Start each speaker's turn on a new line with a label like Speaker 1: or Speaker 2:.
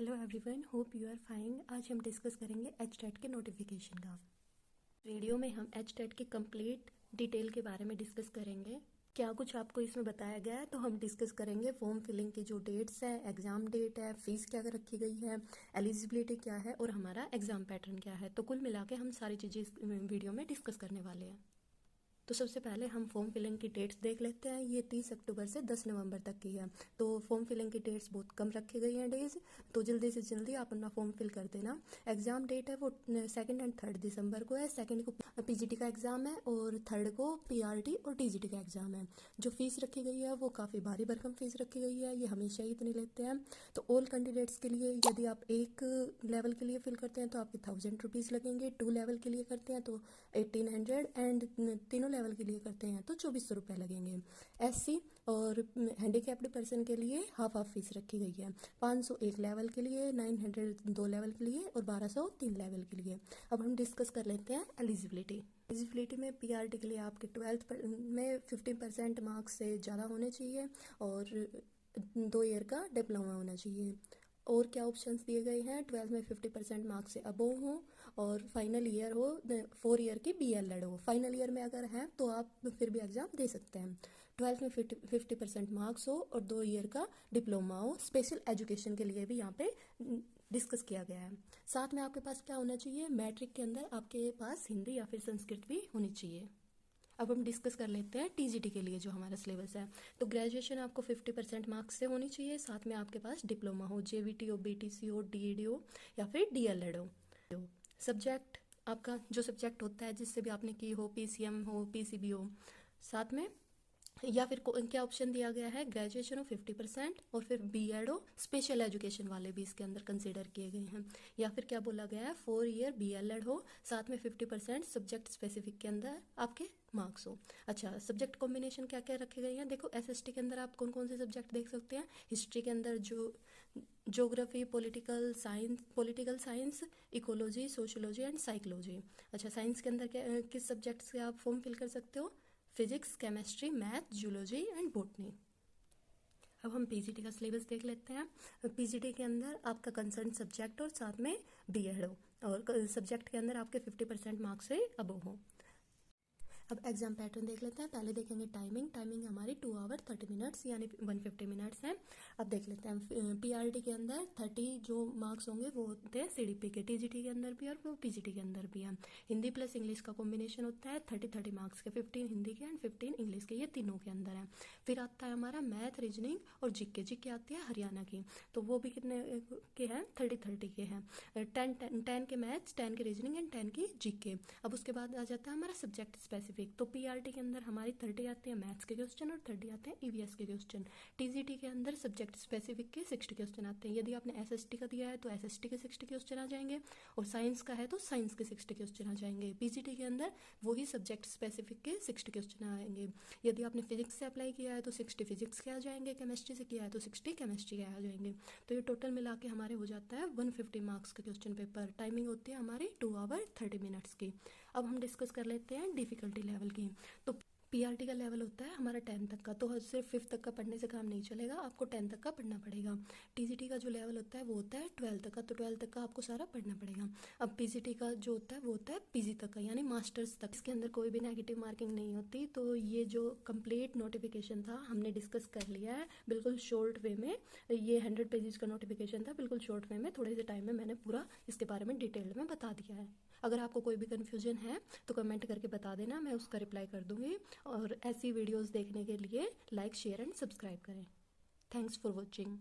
Speaker 1: Hello everyone, hope you are fine. आज हम discuss करेंगे एचटेट के नोटिफिकेशन का। वीडियो में हम एचटेट की कंप्लीट डिटेल के बारे में डिस्कस करेंगे। क्या कुछ आपको इसमें बताया गया है तो हम डिस्कस करेंगे। फॉर्म फिलिंग की जो डेट्स है, एग्जाम डेट है, फीस क्या रखी गई है, एलिजिबिलिटी क्या है और हमारा एग्जाम पैटर्न क्या है। तो कुल मिला के हम सारी चीज़ें इस वीडियो में डिस्कस करने वाले हैं। तो सबसे पहले हम फॉर्म फिलिंग की डेट्स देख लेते हैं। ये 30 अक्टूबर से 10 नवंबर तक की है। तो फॉर्म फिलिंग की डेट्स बहुत कम रखी गई हैं डेज, तो जल्दी से जल्दी आप अपना फॉर्म फिल कर देना। एग्जाम डेट है वो 2 एंड 3 दिसंबर को है। 2 को पीजीटी का एग्जाम है और 3 को पीआरटी और टीजीटी का एग्जाम है। जो फीस रखी गई है वो काफ़ी भारी भरकम फीस रखी गई है, ये हमेशा ही इतनी लेते हैं। तो ऑल कैंडिडेट्स के लिए यदि आप एक लेवल के लिए फिल करते हैं तो आपके 1000 रुपीज़ लगेंगे। 2 लेवल के लिए करते हैं तो 1800 एंड तीनों लेवल के लिए करते हैं तो 2400 रुपये लगेंगे। एससी और हैंडीकैप्ड पर्सन के लिए हाफ फीस रखी गई है। 500 एक लेवल के लिए, 900 2 लेवल के लिए और 1200 3 लेवल के लिए। अब हम डिस्कस कर लेते हैं एलिजिबिलिटी में पीआरटी के लिए आपके 12th में 50% मार्क्स से ज़्यादा होने चाहिए और 2 ईयर का डिप्लोमा होना चाहिए। और क्या ऑप्शंस दिए गए हैं? 12 में 50% मार्क्स से अबोव हो और फाइनल ईयर हो, 4 ईयर की बीएलएड हो। फाइनल ईयर में अगर है तो आप फिर भी एग्जाम दे सकते हैं। 12 में 50% मार्क्स हो और 2 ईयर का डिप्लोमा हो। स्पेशल एजुकेशन के लिए भी यहाँ पे डिस्कस किया गया है। साथ में आपके पास क्या होना चाहिए? मैट्रिक के अंदर आपके पास हिंदी या फिर संस्कृत भी होनी चाहिए। अब हम डिस्कस कर लेते हैं टीजीटी के लिए जो हमारा सिलेबस है। तो ग्रेजुएशन आपको 50% मार्क्स से होनी चाहिए। साथ में आपके पास डिप्लोमा हो, जेवीटी हो, बीटीसी हो, डीईडी हो या फिर डीएलएड हो। सब्जेक्ट आपका जो सब्जेक्ट होता है जिससे भी आपने की हो, पीसीएम हो, पीसीबी हो। साथ में या फिर क्या ऑप्शन दिया गया है? ग्रेजुएशन हो 50% और फिर बीएड हो। स्पेशल एजुकेशन वाले भी इसके अंदर कंसिडर किए गए हैं। या फिर क्या बोला गया है? 4 ईयर बीएलएड हो, साथ में 50% सब्जेक्ट स्पेसिफिक के अंदर आपके मार्क्स हो। अच्छा, सब्जेक्ट कॉम्बिनेशन क्या क्या रखे गए हैं? देखो, एसएसटी के अंदर आप कौन कौन से सब्जेक्ट देख सकते हैं। हिस्ट्री के अंदर geography, political science, ecology, sociology and psychology. अच्छा, साइंस के अंदर किस सब्जेक्ट से आप फॉर्म फिल कर सकते हो? Physics, chemistry, math, zoology and botany. अब हम पीजीटी का सिलेबस देख लेते हैं। पीजीटी के अंदर आपका कंसर्न सब्जेक्ट और साथ में बीएड हो और सब्जेक्ट के अंदर आपके 50% मार्क्स से अबव हो। अब एग्जाम पैटर्न देख लेते हैं। पहले देखेंगे टाइमिंग हमारी 2 आवर 30 मिनट्स यानी 150 मिनट्स है। अब देख लेते हैं पीआरटी के अंदर 30 जो मार्क्स होंगे वो होते हैं सीडीपी के, टीजीटी के अंदर भी और वो पीजीटी के अंदर भी है। हिंदी प्लस इंग्लिश का कॉम्बिनेशन होता है 30 मार्क्स के, 15 हिंदी के एंड 15 इंग्लिश के, ये तीनों के अंदर है। फिर आता है हमारा मैथ, रीजनिंग और जीके आती है हरियाणा की, तो वो भी कितने के हैं? 30 के हैं। 10 के मैथ्स, 10 के रीजनिंग एंड 10 की जीके। अब उसके बाद आ जाता है हमारा सब्जेक्ट स्पेसिफिक। तो पीआरटी के अंदर हमारी 30 आते हैं मैथ्स के क्वेश्चन और 30 आते हैं ईवीएस के क्वेश्चन। टीजीटी के अंदर सब्जेक्ट स्पेसिफिक के 60 क्वेश्चन आते हैं। यदि आपने एसएसटी का दिया है तो एसएसटी के 60 क्वेश्चन आ जाएंगे और साइंस का है तो साइंस के 60 क्वेश्चन आ जाएंगे। पीजीटी के अंदर वही सब्जेक्ट स्पेसिफिक के 60 क्वेश्चन आएंगे। यदि आपने फिजिक्स से अप्लाई किया है तो 60 फिजिक्स के आ जाएंगे, केमिस्ट्री से किया है तो 60 केमिस्ट्री के आ जाएंगे। तो ये टोटल मिला के हमारे हो जाता है 150 मार्क्स का क्वेश्चन पेपर। टाइमिंग होती है हमारी 2 आवर 30 मिनट्स की। अब हम डिस्कस कर लेते हैं डिफिकल्टी लेवल की। तो पीआरटी का लेवल होता है हमारा 10 तक का, तो सिर्फ 5th तक का पढ़ने से काम नहीं चलेगा, आपको 10 तक का पढ़ना पड़ेगा। टीजीटी का जो लेवल होता है वो होता है 12 तक का, तो 12 तक का आपको सारा पढ़ना पड़ेगा। अब पीजीटी का जो होता है वो होता है पीजी तक का यानी मास्टर्स तक। इसके अंदर कोई भी नेगेटिव मार्किंग नहीं होती। तो ये जो कंप्लीट नोटिफिकेशन था हमने डिस्कस कर लिया है बिल्कुल शॉर्ट वे में। ये 100 पेजेस का नोटिफिकेशन था, बिल्कुल शॉर्ट वे में, थोड़े से टाइम में मैंने पूरा इसके बारे में डिटेल में बता दिया है। अगर आपको कोई भी कन्फ्यूजन है तो कमेंट करके बता देना, मैं उसका रिप्लाई कर दूंगी। और ऐसी वीडियोस देखने के लिए लाइक, शेयर एंड सब्सक्राइब करें। Thanks for watching.